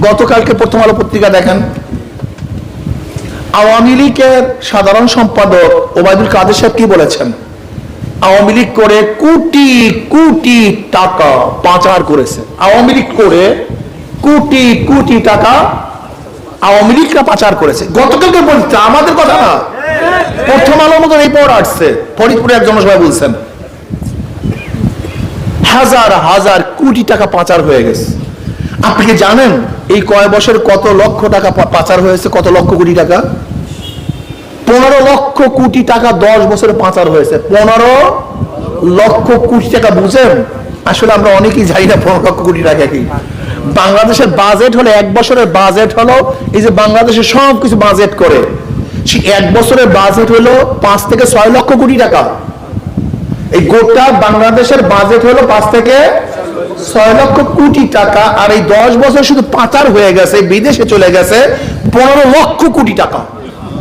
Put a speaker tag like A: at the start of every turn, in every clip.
A: গতকালকে প্রথম আলো পত্রিকা দেখেন, আওয়ামী লীগের সাধারণ সম্পাদক ওবায়দুল কাদের সাহেব কি বলেছেন? আওয়ামী লীগ করে কোটি কোটি টাকা পাচার করেছে। আওয়ামী লীগ করে কোটি কোটি টাকা আওয়ামী লীগরা পাচার করেছে। গতকালকে বলছে, আমাদের কথা না, প্রথম আলোর মতো রিপোর্ট আসছে, ফরিদপুরে এক জনসভায় বলছেন হাজার হাজার কোটি টাকা পাচার হয়ে গেছে। আপনি কি জানেন এই কয় বছর কত লক্ষ টাকা পাচার হয়েছে? কত লক্ষ কোটি টাকা? 15 লক্ষ কোটি টাকা 10 বছরে পাচার হয়েছে। 15 লক্ষ কোটি টাকা। বুঝেন, আসলে আমরা অনেকেই জানি না 15 লক্ষ কোটি টাকা কি। বাংলাদেশের বাজেট হলো, এক বছরের বাজেট হলো, এই যে বাংলাদেশের সব কিছু বাজেট করে, এক বছরের বাজেট হলো 5 থেকে 6 লক্ষ কোটি টাকা। এই গোটা বাংলাদেশের বাজেট হলো 5 থেকে 6 লক্ষ কোটি টাকা। আর এই 10 বছর শুধু পাচার হয়ে গেছে, বিদেশে চলে গেছে 15 লক্ষ কোটি টাকা।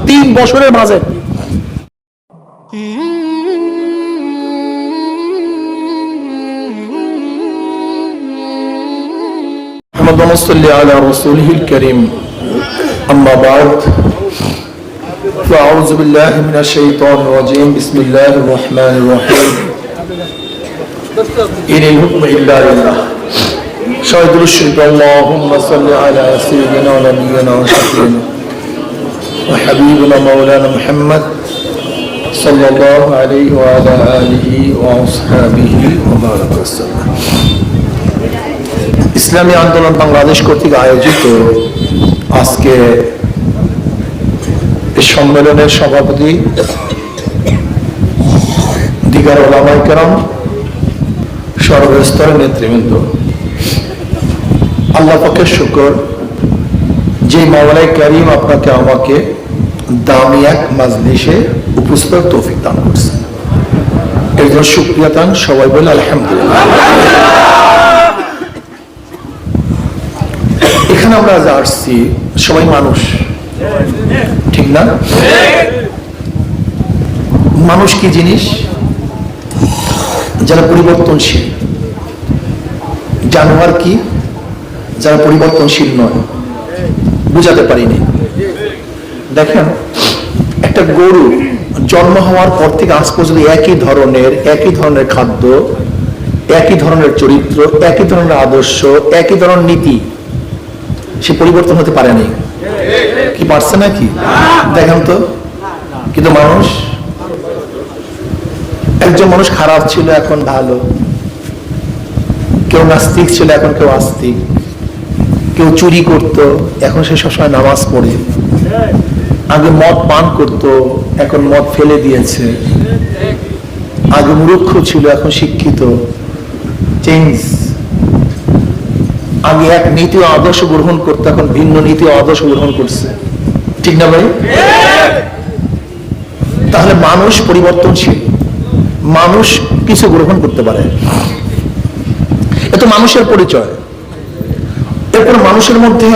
A: 3 বছরের বাজেট। اللهم صل على رسوله الكريم أما بعد فأعوذ بالله من الشيطان الرجيم بسم الله الرحمن الرحيم إن الحكم إلا لله شهد الشرك اللهم صل على سيدنا ونبينا وشفيعنا وحبيبنا مولانا محمد صلى الله عليه وعلى آله وأصحابه وبارك وسلم। ইসলামী আন্দোলন বাংলাদেশ কর্তৃক আয়োজিত আজকে এই সম্মেলনের সভাপতি দিগার ওলামায়ে কেরাম, সর্বস্তরের নেতৃবৃন্দ, আল্লাহ পাকের শুকর যে মাওলানা কারীম আপনাকে আমাকে দামি এক মাজলিসে উপস্থিত তৌফিক দান করছেন, এর জন্য শুকরিয়া দান। সবাই বলে আলহামদুলিল্লাহ। এখানে আমরা যা আসছি সবাই মানুষ, ঠিক না? মানুষ কি জিনিস? যারা পরিবর্তনশীল। জানোয়ার কি? যারা পরিবর্তনশীল নয়। বুঝাতে পারিনি। দেখেন, একটা গরু জন্ম হওয়ার পর থেকে আজ পর্যন্ত একই ধরনের খাদ্য, একই ধরনের চরিত্র, একই ধরনের আদর্শ, একই ধরনের নীতি, সে পরিবর্তন হতে পারেনি। কি পারছে নাকি? দেখেন তো। কিন্তু মানুষ, একজন মানুষ খারাপ ছিল এখন ভালো, কেউ নাস্তিক ছিল এখন কেউ আস্তিক, কেউ চুরি করত এখন সে সবসময় নামাজ পড়ে, আগে মদ পান করত এখন মদ ফেলে দিয়েছে, আগে মূর্খ ছিল এখন শিক্ষিত। চেঞ্জ। আগে এক নীতি ও আদর্শ গ্রহণ করতে এখন ভিন্ন নীতি ও আদর্শ গ্রহণ করছে, ঠিক না ভাই? তাহলে মানুষ পরিবর্তনশীল, মানুষ কিছু গ্রহণ করতে পারে, এ তো মানুষের পরিচয়। এরপর মানুষের মধ্যে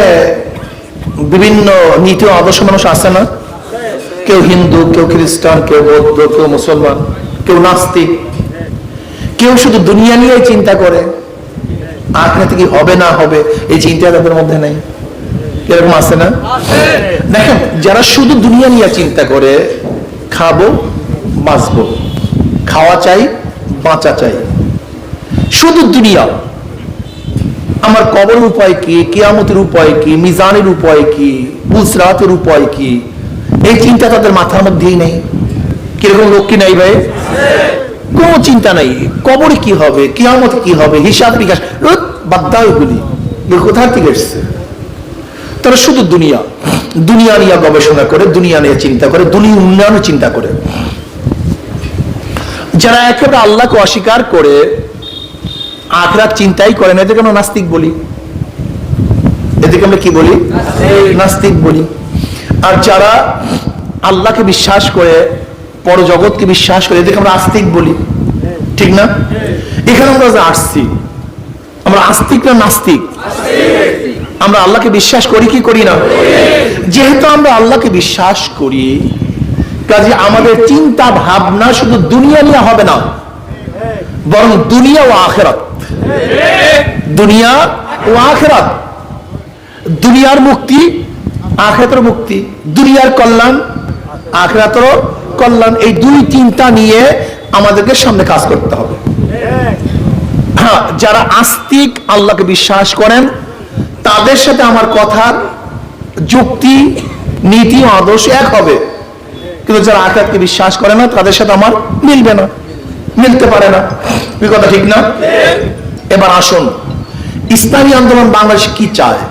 A: বিভিন্ন নীতি ও আদর্শ মানুষ আছে না? কেউ হিন্দু, কেউ খ্রিস্টান, কেউ বৌদ্ধ, কেউ মুসলমান, কেউ নাস্তিক, কেউ শুধু দুনিয়া নিয়ে চিন্তা করে, আখিরাতে কি হবে না হবে এই চিন্তা তাদের মধ্যে নেই। এরকম আছে না? দেখেন, যারা শুধু দুনিয়া নিয়ে চিন্তা করে, খাবো বাঁচবো, খাওয়া চাই বাঁচা চাই, শুধু দুনিয়া, আমার কবর উপায় কি, কিয়ামতের উপায় কি, মিজানের উপায় কি, পুলসরাতের উপায় কি, এই চিন্তা তাদের মাথার মধ্যেই নেই। কিরকম লোক কি নাই ভাই? কোন চিন্তা নাই। কবরে কি হবে, কিয়ামতে কি হবে, হিসাব নিকাশ বাদ দাও, এগুলি কোথা থেকে এসছে? তারা শুধু দুনিয়া নিয়ে গবেষণা করে, দুনিয়া নিয়ে চিন্তা করে, দুনিয়া উন্নয়নের চিন্তা করে। যারা একেবারে আল্লাহকে অস্বীকার করে আখিরাত চিন্তাই করে না, এদেরকে আমরা নাস্তিক বলি। এদেরকে আমরা কি বলি? নাস্তিক বলি। আর যারা আল্লাহকে বিশ্বাস করে, পরজগৎকে বিশ্বাস করে, এদেরকে আমরা আস্তিক বলি, ঠিক না? এখানে আমরা যে আসছি, আমরা আস্তিক না নাস্তিক? আমরা আল্লাহকে বিশ্বাস করি কি করি না? যেহেতু আমরা আল্লাহকে বিশ্বাস করি, কাজে আমাদের চিন্তা ভাবনা শুধু দুনিয়া নিয়ে হবে না, বরং দুনিয়া ও আখিরাত, দুনিয়া ও আখিরাত। দুনিয়ার মুক্তি, আখিরাতের মুক্তি, দুনিয়ার কল্যাণ, আখিরাতের কল্যাণ, এই দুই চিন্তা নিয়ে আমাদেরকে সামনে কাজ করতে হবে। হ্যাঁ, যারা আস্তিক, আল্লাহকে বিশ্বাস করেন, তাদের সাথে আমার কথার যুক্তি, নীতি, আদর্শ এক হবে। কিন্তু যারা আখিরাতকে বিশ্বাস করে না, তাদের সাথে আমার মিলবে না, মিলতে পারে না। এই কথা ঠিক না? এবার আসুন, ইসলামী আন্দোলন বাংলাদেশ কি চায়?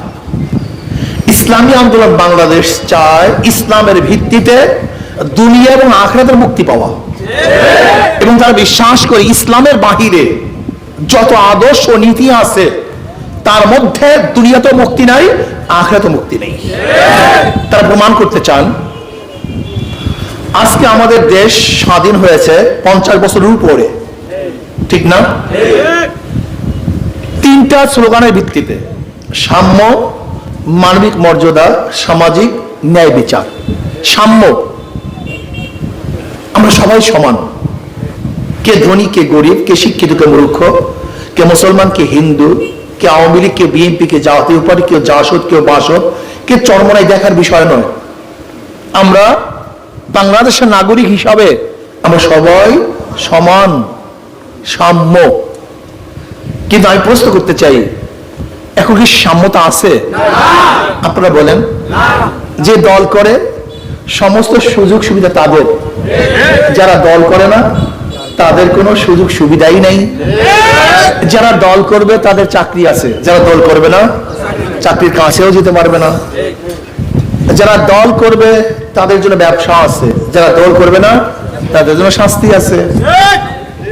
A: ইসলামী আন্দোলন বাংলাদেশ চায় ইসলামের ভিত্তিতে দুনিয়া এবং আখিরাতের মুক্তি পাওয়া, এবং তারা বিশ্বাস করে ইসলামের বাহিরে যত আদর্শ ও নীতি আছে তার মধ্যে দুনিয়াতে মুক্তি নাই, আখিরাতে মুক্তি নেই। তারা প্রমাণ করতে চান। আজকে আমাদের দেশ স্বাধীন হয়েছে 50 বছরের উপরে, ঠিক না? তিনটা স্লোগানের ভিত্তিতে: সাম্য, মানবিক মর্যাদা, সামাজিক ন্যায় বিচার। সাম্য, আমরা সবাই সমান, কে ধনী কে গরিব, কে শিক্ষিত কে মূর্খ, কে মুসলমান কে হিন্দু, কে আওয়ামী লীগ কে বিএনপি, কে জাতীয় পার্টি, কেউ জাসদ কেউ বাসদ, কে চরমনাই দেখার বিষয় নয়। আমরা বাংলাদেশের নাগরিক হিসাবে আমরা সবাই সমান, সাম্য। কিন্তু আমি প্রশ্ন করতে চাই, এখন কি সাম্যতা আছে? আপনারা বলেন। যে দল করে সমস্ত সুযোগ সুবিধা তাদের, যারা দল করে না তাদের কোনো সুযোগ সুবিধাই নেই। যারা দল করবে তাদের চাকরি আছে, যারা দল করবে না চাকরির কাছেও যেতে পারবে না। যারা দল করবে তাদের জন্য ব্যবসা আছে, যারা দল করবে না তাদের জন্য শাস্তি আছে,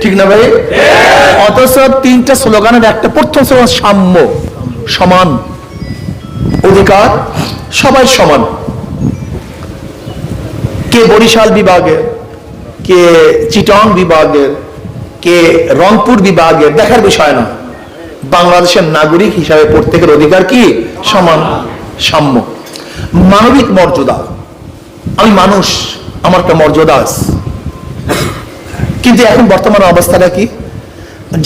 A: ঠিক না ভাই? অথচ তিনটা স্লোগানের একটা, প্রথম স্লোগান সাম্য, সমান অধিকার, সবাই সমান। কে বরিশাল বিভাগের, কে চিটং বিভাগের, কে রংপুর বিভাগের দেখার বিষয় না। বাংলাদেশের নাগরিক হিসাবে প্রত্যেকের অধিকার কি? সমান, সাম্য। মানবিক মর্যাদা, আমি মানুষ, আমার একটা মর্যাদা আছে। কিন্তু এখন বর্তমান অবস্থাটা কি?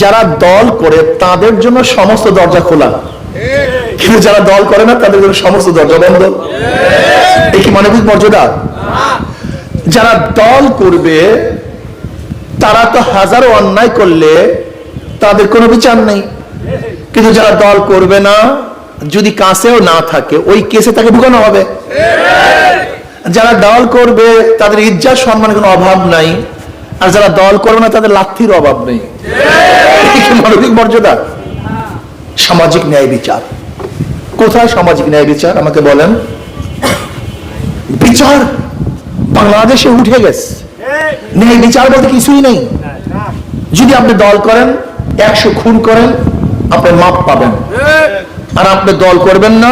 A: যারা দল করে তাদের জন্য সমস্ত দরজা খোলা, কিন্তু যারা দল করে না তাদের জন্য সমস্ত দরজা বন্ধ। এই কি মানবিক মর্যাদা? যারা দল করবে তারা তো হাজারো অন্যায় করলে তাদের কোনো বিচার নেই, কিন্তু যারা দল করবে না, যদি কাছেও না থাকে ওই কেসে তাকে ঢুকানো হবে। যারা দল করবে তাদের ইজ্জত সম্মানের কোনো অভাব নাই, আর যারা দল করবে না তাদের লাথির অভাব নেই। মানবিক মর্যাদা। সামাজিক ন্যায় বিচার, কোথায় সামাজিক ন্যায় বিচার আমাকে বলেন? বিচার বাংলাদেশে উঠে গেছে, ন্যায় বিচার বলতে কিছুই নেই। যদি আপনি দল করেন, 100 খুন করেন, আপনি মাপ পাবেন। আর আপনি দল করবেন না,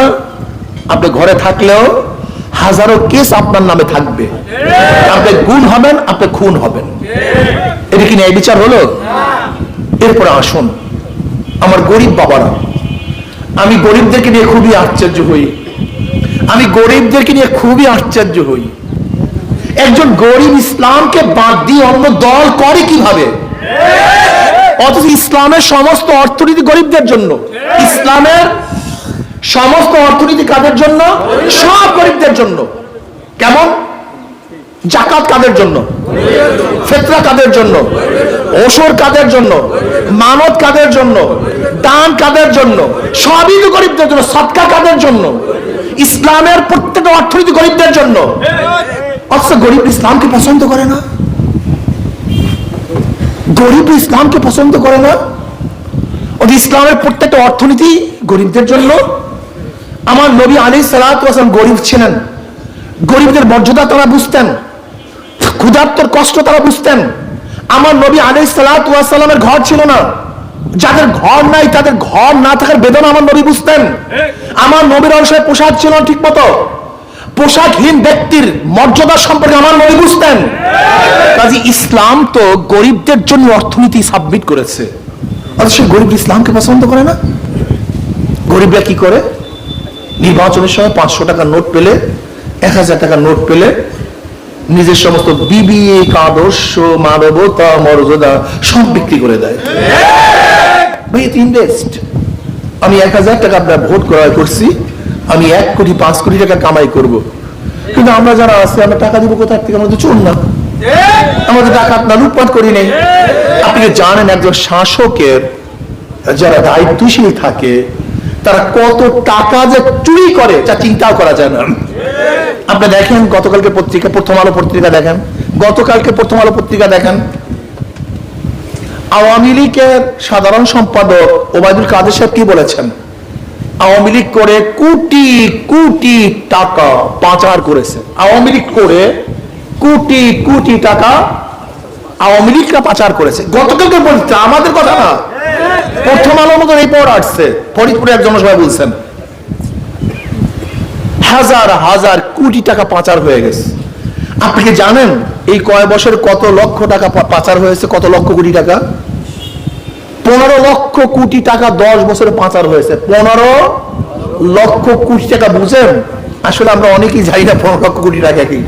A: আপনি ঘরে থাকলেও হাজারো কেস আপনার নামে থাকবে। আপনি গুণ হবেন, আপনি খুন হবেন। এটা কি ন্যায় বিচার হলো? এরপরে আসুন, আমার গরিব বাবারা, আমি গরিবদেরকে নিয়ে খুবই আশ্চর্য হই। আমি গরিবদেরকে নিয়ে খুবই আশ্চর্য হই। একজন গরিব ইসলামকে বাদ দিয়ে অন্য দল করে কিভাবে? অথচ ইসলামের সমস্ত অর্থনীতি গরিবদের জন্য। ইসলামের সমস্ত অর্থনীতি কাদের জন্য? সব গরিবদের জন্য। কেমন? জাকাত কাদের জন্য? ফিতরা কাদের জন্য? ওশর কাদের জন্য? মানত কাদের জন্য? দান কাদের জন্য? সবই তো গরিবদের জন্য। সদকা কাদের জন্য? ইসলামের প্রত্যেকটা অর্থনীতি গরিবদের জন্য। অথচ গরিব ইসলামকে পছন্দ করে না। গরিব ইসলামকে পছন্দ করে না। ইসলামের প্রত্যেকটা অর্থনীতি গরিবদের জন্য। আমার নবী আলাইহিস সালাতু ওয়াস সালাম গরিব ছিলেন, গরিবদের মর্যাদা তারা বুঝতেন, ক্ষুধার্তর কষ্ট তারা বুঝতেন। আমার নবী আলাইহিস সালাতু ওয়াস সালামের ঘর ছিল না, যাদের ঘর নাই তাদের ঘর না থাকার বেদনা আমার নবী বুঝতেন। আমার নবীর অনুসারে পোশাক ছিল না ঠিক মতো, পোশাকহীন ব্যক্তির মর্যাদা সম্পর্কে আমার নবী বুঝতেন। কাজে ইসলাম তো গরিবদের জন্য অর্থনীতি সাবমিট করেছে, অথচ গরিব ইসলামকে পছন্দ করে না। গরিবরা কি করে? নির্বাচনের সময় 500 টাকার নোট পেলে, 1000 টাকার নোট পেলে নিজের সমস্ত বিবেক, আদর্শ, মানবতা, মর্যাদা সব বিক্রি করে দেয়। ভাই, ইনভেস্ট। আমি 1000 টাকা আপনার ভোট ক্রয় করছি, আমি 1 কোটি 5 কোটি টাকা কামাই করব, কিন্তু আমরা যারা আছে আমরা টাকা দিব কোথা থেকে? আমরা তো চোর না, আমাদের টাকা না লুটপাট করি নেই। আপনি কি জানেন একজন শাসকের যারা দায়িত্বশীল থাকে তারা কত টাকা যে চুরি করে তা চিন্তাও করা যায় না। আপনি দেখেন গতকালকে পত্রিকা, প্রথম আলো পত্রিকা দেখেন, গতকালকে প্রথম আলো পত্রিকা দেখেন, আওয়ামী লীগের সাধারণ সম্পাদক ওবায়দুল কাদের সাহেব কি বলেছেন? আওয়ামী লীগ করে কোটি কোটি টাকা পাচার করেছে। আওয়ামী লীগ করে কোটি কোটি টাকা আওয়ামী লীগরা পাচার করেছে। গতকালকে বলছে, আমাদের কথা না, প্রথম আলোর মতো রিপোর্ট আসছে। ফরিদপুরে এক জনসভায় বলছেন হাজার হাজার কোটি টাকা পাচার হয়ে গেছে। আপনি কি জানেন এই কয় বছর কত লক্ষ টাকা পাচার হয়েছে? কত লক্ষ কোটি টাকা? 15 লক্ষ কোটি টাকা 10 বছরে পাচার হয়েছে। 15 লক্ষ কোটি টাকা, বুঝেন? আসলে আমরা অনেকেই জানি না 15 লক্ষ কোটি টাকা কি।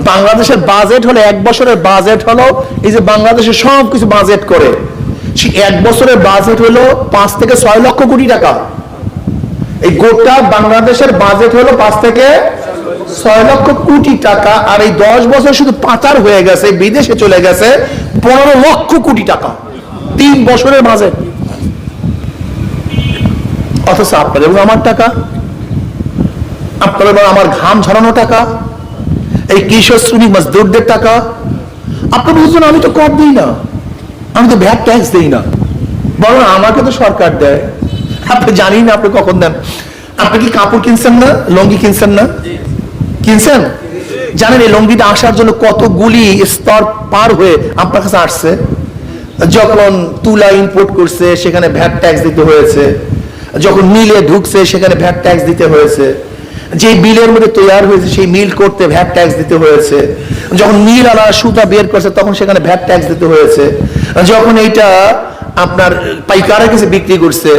A: বাংলাদেশের বাজেট হলো, 1 বছরের বাজেট হলো, এই যে বাংলাদেশের সব কিছু বাজেট করে, সেই 1 বছরের বাজেট হলো 5 থেকে 6 লক্ষ কোটি টাকা। এই গোটা বাংলাদেশের বাজেট হলো 5 থেকে 6 লক্ষ কোটি টাকা, আর এই 10 বছর শুধু পাচার হয়ে গেছে, বিদেশে চলে গেছে 15 লক্ষ কোটি টাকা। 3 বছরের বাজেট। অথচ আপনার এবং আমার টাকা, আপনার এবং আমার ঘাম ঝরানো টাকা, এই কৃষক শ্রমিক মজদুরদের টাকা। আপনি বুঝছেন আমি তো কর দিই না, আমি তো ভ্যাট ট্যাক্স দিই না, বরং আমাকে তো সরকার দেয়। আপনি জানি না আপনি কখন দেন। আপনি কি কাপড় কিনছেন না? লুঙ্গি কিনছেন না? কিনছেন? জানেন এই লুঙ্গিটা আসার জন্য কতগুলি স্তর পার হয়ে আপনার কাছে আসছে? যখন তুলা ইম্পোর্ট করছে সেখানে ভ্যাট ট্যাক্স দিতে হয়েছে, যখন মিলে ঢুকছে সেখানে ভ্যাট ট্যাক্স দিতে হয়েছে, যে বিলের মধ্যে তৈরি হয়েছে সেই মিল করতে ভ্যাট ট্যাক্স দিতে হয়েছে, যখন মিল আলা সুতা বের করছে তখন সেখানে ভ্যাট ট্যাক্স দিতে হয়েছে, যখন এইটা আপনার পাইকারের কাছে বিক্রি করছে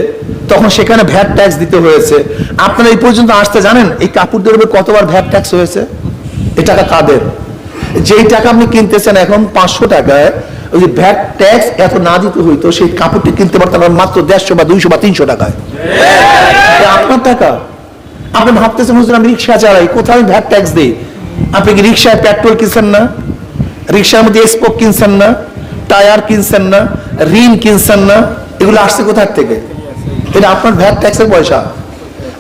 A: তখন সেখানে ভ্যাট ট্যাক্স দিতে হয়েছে। আপনারা এই পর্যন্ত আসতে জানেন এই কাপড়দের উপরে কতবার ভ্যাট ট্যাক্স হয়েছে? এই টাকা কাদের? যেই টাকা আপনি কিনতেছেন এখন 500 টাকায়, ওই যে ভ্যাট ট্যাক্স এত না দিতে হইতো সেই কাপড়টি কিনতে পারতেন মাত্র 150 বা 200 বা 300 টাকায়। আপনার টাকা। আপনি ভাবতেছেন হুজুর আমি রিক্সা চালাই, কোথায় আমি ভ্যাট ট্যাক্স দিই? আপনি কি রিক্সায় পেট্রোল কিনছেন না? রিক্সার মধ্যে স্পোক কিনছেন না? টায়ার কিনছেন না? রিম কিনছেন না? এগুলো আসছে কোথা থেকে? এটা আপনার ভ্যাট ট্যাক্সের পয়সা।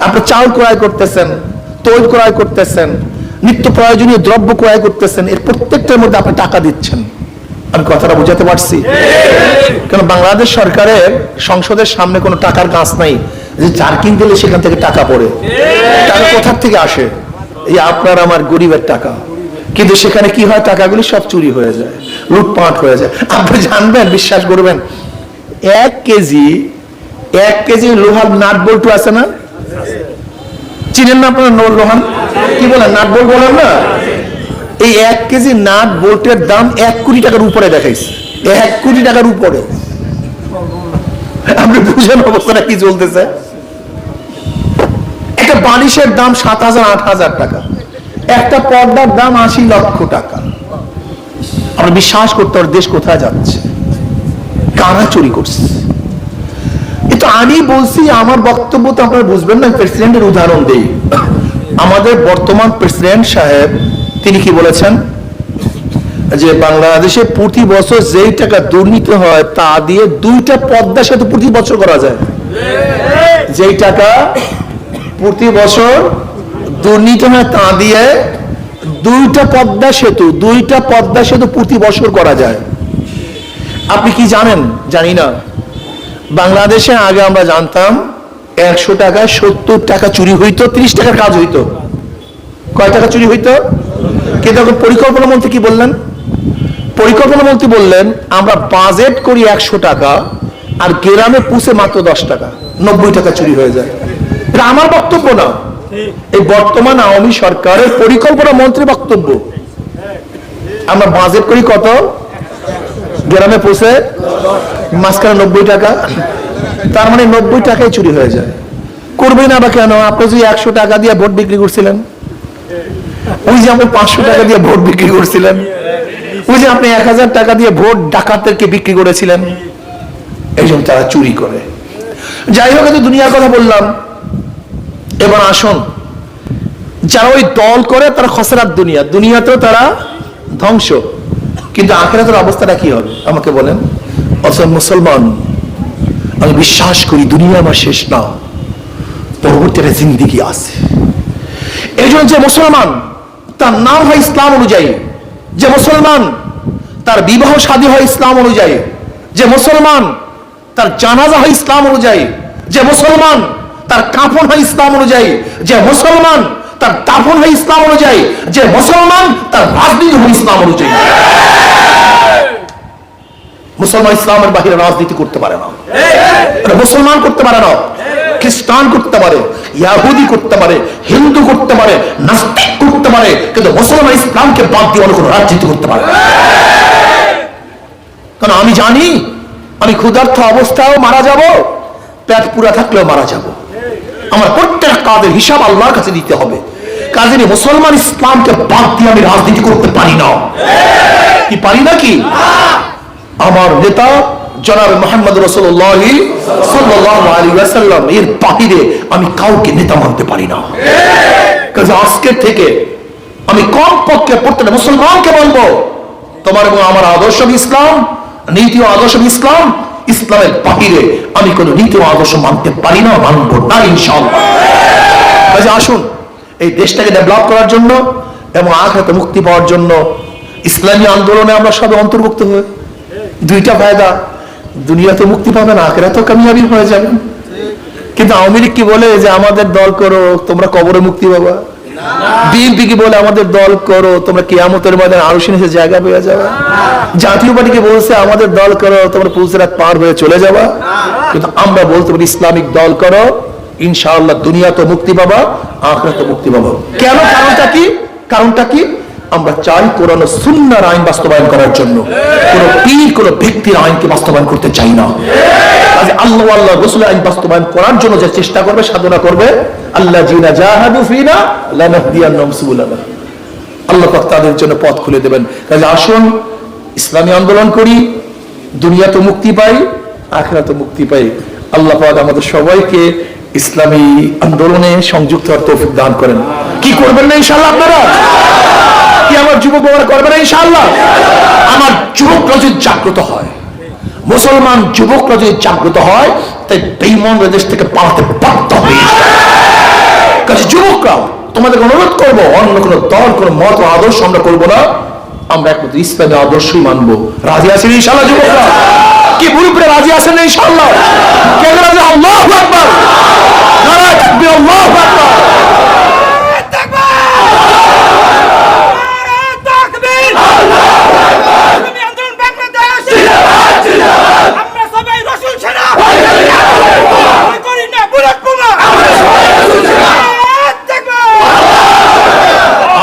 A: আপনি চাউল ক্রয় করতেছেন, তৈল ক্রয় করতেছেন, নিত্য প্রয়োজনীয় দ্রব্য ক্রয় করতেছেন, এর প্রত্যেকটার মধ্যে আপনি টাকা দিচ্ছেন। আমি কথাটা বুঝাতে পারছি? কারণ বাংলাদেশ সরকারের সংসদের সামনে কোনো টাকার গাছ নাই যে জার্কিং দিলে সেখান থেকে টাকা পড়ে। টাকা কোথার থেকে আসে? এই আপনার আমার গরিবের টাকা। কিন্তু সেখানে কি হয়? টাকাগুলি সব চুরি হয়ে যায়, লুটপাট হয়ে যায়। আপনি জানবেন, বিশ্বাস করবেন, 1 কেজি লোহার নাট বল্টু আছে না? চিনেন না আপনারা? লোহার কি বলেন? নাট বল্টু বলেন না? এই 1 কেজি নাট বোল্টের দাম 1 কোটি টাকার উপরে দেখাইছে। 1 কোটি টাকার উপরে। আপনি বুঝেন অবস্থাটা কি চলতেছে? একটা বালিশের দাম 7,000 8,000 টাকা, একটা পর্দার দাম 80 লক্ষ টাকা। আমরা বিশ্বাস করতে পারি দেশ কোথায় যাচ্ছে? কারা চুরি করছে? এটা আমি বলছি, আমার বক্তব্য তো আপনারা বুঝবেন না। প্রেসিডেন্টের উদাহরণ দেই। আমাদের বর্তমান প্রেসিডেন্ট সাহেব তিনি কি বলেছেন? যে বাংলাদেশে প্রতি বছর যেই টাকা দুর্নীতি হয় তা দিয়ে 2টা পদ্মা সেতু প্রতি বছর করা যায়। যেই টাকা প্রতি বছর দুর্নীতি হয় তা দিয়ে 2টা পদ্মা সেতু প্রতি বছর করা যায়। আপনি কি জানেন? জানি না। বাংলাদেশে আগে আমরা জানতাম 100 টাকায় 70 টাকা চুরি হইতো, 30 টাকার কাজ হইতো। কয় টাকা চুরি হইতো? কিন্তু এখন পরিকল্পনা মন্ত্রী কি বললেন? পরিকল্পনা মন্ত্রী বললেন আমরা বাজেট করি 100 টাকা আর গ্রামে পুষে মাত্র 10 টাকা, 90 টাকা চুরি হয়ে যায়। এটা আমার বক্তব্য না, এই বর্তমান আওয়ামী সরকারের পরিকল্পনা মন্ত্রী বক্তব্য। আমরা বাজেট করি কত? গ্রামে পুষে মাঝখানে 90 টাকা, তার মানে 90 টাকায় চুরি হয়ে যায়। করবে না বা কেন? আপনি যদি 100 টাকা দিয়ে ভোট বিক্রি করছিলেন, ওই যে আপনি 500 টাকা দিয়ে ভোট বিক্রি করছিলেন, ওই যে আপনি 1000 টাকা দিয়ে ভোট ডাকাতদেরকে বিক্রি করেছিলেন, এই জন্য তারা চুরি করে। যাই হোক, দুনিয়ার কথা বললাম। এবার আসুন, যারা ওই দল করে তারা খসরাত দুনিয়া, দুনিয়াতেও তারা ধ্বংস, কিন্তু আখিরাতের অবস্থাটা কি হবে আমাকে বলেন? অথচ মুসলমান, আমি বিশ্বাস করি দুনিয়া আমার শেষ না, পরবর্তী একটা জিন্দিগি আছে। এই জন্য যে মুসলমান তার নাম হয় ইসলাম অনুযায়ী, যে মুসলমান তার বিবাহ শাদী হয় ইসলাম অনুযায়ী, যে মুসলমান তার জানাজা হয় ইসলাম অনুযায়ী, যে মুসলমান তার কাফন হয় ইসলাম অনুযায়ী, যে মুসলমান তার দাফন হয় ইসলাম অনুযায়ী, যে মুসলমান তার রাজনীতি হয় ইসলাম অনুযায়ী। মুসলমান ইসলামের বাহিরে রাজনীতি করতে পারে না, মুসলমান করতে পারে না, খ্রিস্টান করতে পারে, ইহুদি করতে পারে, হিন্দু করতে পারে, নাস্তিক করতে পারে, কিন্তু মুসলমান ইসলামকে বাদ দিয়ে অন্য কোনো রাজনীতি করতে পারে না। কারণ আমি জানি আমি ক্ষুধার্ত অবস্থায়ও মারা যাব, পেট পুরা থাকলেও মারা যাব, আমার প্রত্যেক কাজের হিসাব আল্লাহর কাছে দিতে হবে। কাজেই মুসলমান ইসলামকে বাদ দিয়ে আমি রাজনীতি করতে পারি না। কি পারি নাকি? আমার নেতা জনাব মুহাম্মদ রাসূলুল্লাহ সাল্লাল্লাহু আলাইহি ওয়াসাল্লাম এর বাহিরে আমি কাউকে নেতা মানতে পারি না। কাজে আজকে থেকে আমি কমপক্ষে প্রত্যেকটা মুসলমানকে বলবো, তোমার এবং আমার আদর্শ ইসলাম, নীতি ও আদর্শ ইসলাম, ইসলামের বাহিরে আমি কোন নীতি ও আদর্শ মানতে পারি না, মানবো না ইনশাআল্লাহ। কাজে আসুন এই দেশটাকে ডেভেলপ করার জন্য এবং আখিরাতে মুক্তি পাওয়ার জন্য ইসলামী আন্দোলনে আমরা সবাই অন্তর্ভুক্ত হই। দুইটা ফায়দা, দুনিয়াতে মুক্তি পাবেন, আখিরাতেও কামিয়াবি হয়ে যাবেন। কিন্তু আওয়ামী লীগ কি বলে যে আমাদের দল করো তোমরা কবরে মুক্তি পাবা, বিএনপি কি বলে আমাদের দল করো তোমরা কিয়ামতের ময়দানে আরশে নিচে জায়গা পেয়ে যাবে, জাতীয় পার্টি কি বলছে আমাদের দল করো তোমরা পুলসিরাত পার হয়ে চলে যাবা। কিন্তু আমরা বলতে পারি ইসলামিক দল করো, ইনশাআল্লাহ দুনিয়াতে মুক্তি পাবা, আখিরাতে মুক্তি পাবা। কেন? কারণটা কি? কারণটা কি? আমরা চাই কোরআন ও সুন্নাহর আইন বাস্তবায়ন করার জন্য, কোন পীর কোন ব্যক্তির আইনকে বাস্তবায়ন করতে চাই না। আল্লাহ আল্লাহ রাসূলের আইন বাস্তবায়ন করার জন্য যে চেষ্টা করবে, সাধনা করবে, আল্লাযীনা জাহাদু ফিনা লানাহদিয়ান্নাহুম সুবুলানা, আল্লাহ পাক তাদের জন্য পথ খুলে দেবেন। কাজে আসুন ইসলামী আন্দোলন করি, দুনিয়াতে মুক্তি পাই, আখিরাতে মুক্তি পাই। আল্লাহ পাক আমাদের সবাইকে ইসলামী আন্দোলনে সংযুক্ত হওয়ার তৌফিক দান করেন। কি করবেন না ইনশাআল্লাহ আপনারা? কি আমার যুবক বাবারা করবেন না ইনশাআল্লাহ? আমার যুবকরা যদি জাগ্রত হয়, মুসলমান যুবকরা যদি জাগ্রত হয়, তাই বেঈমানদের দেশ থেকে পালাতে বাধ্য হবে। কাজে যুবকরা তোমাদের অনুরোধ করবো, অন্য কোনো দল কোনো মত ও আদর্শ আমরা করবো না, আমরা একমাত্র ইসলামী আদর্শই মানবো। রাজি আছেন ইনশাআল্লাহ যুবকরা? কি গ্রুপে রাজি আছেন ইনশাআল্লাহ? কে রাজি? আল্লাহু আকবার, নারায়ে তাকবীর, আল্লাহু আকবার।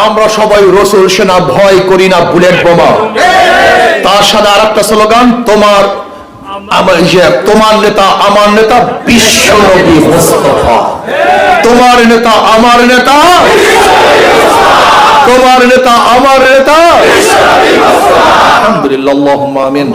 A: আমরা সবাই রাসূল সেনা, ভয় করি না বুলেট বোমা। তার সাথে আরেকটা স্লোগান, তোমার তোমার নেতা আমার নেতা বিশ্ব নবী মুস্তাফা। তোমার নেতা আমার নেতা, তোমার নেতা আমার নেতা। আলহামদুলিল্লাহ, আল্লাহুম্মা আমিন।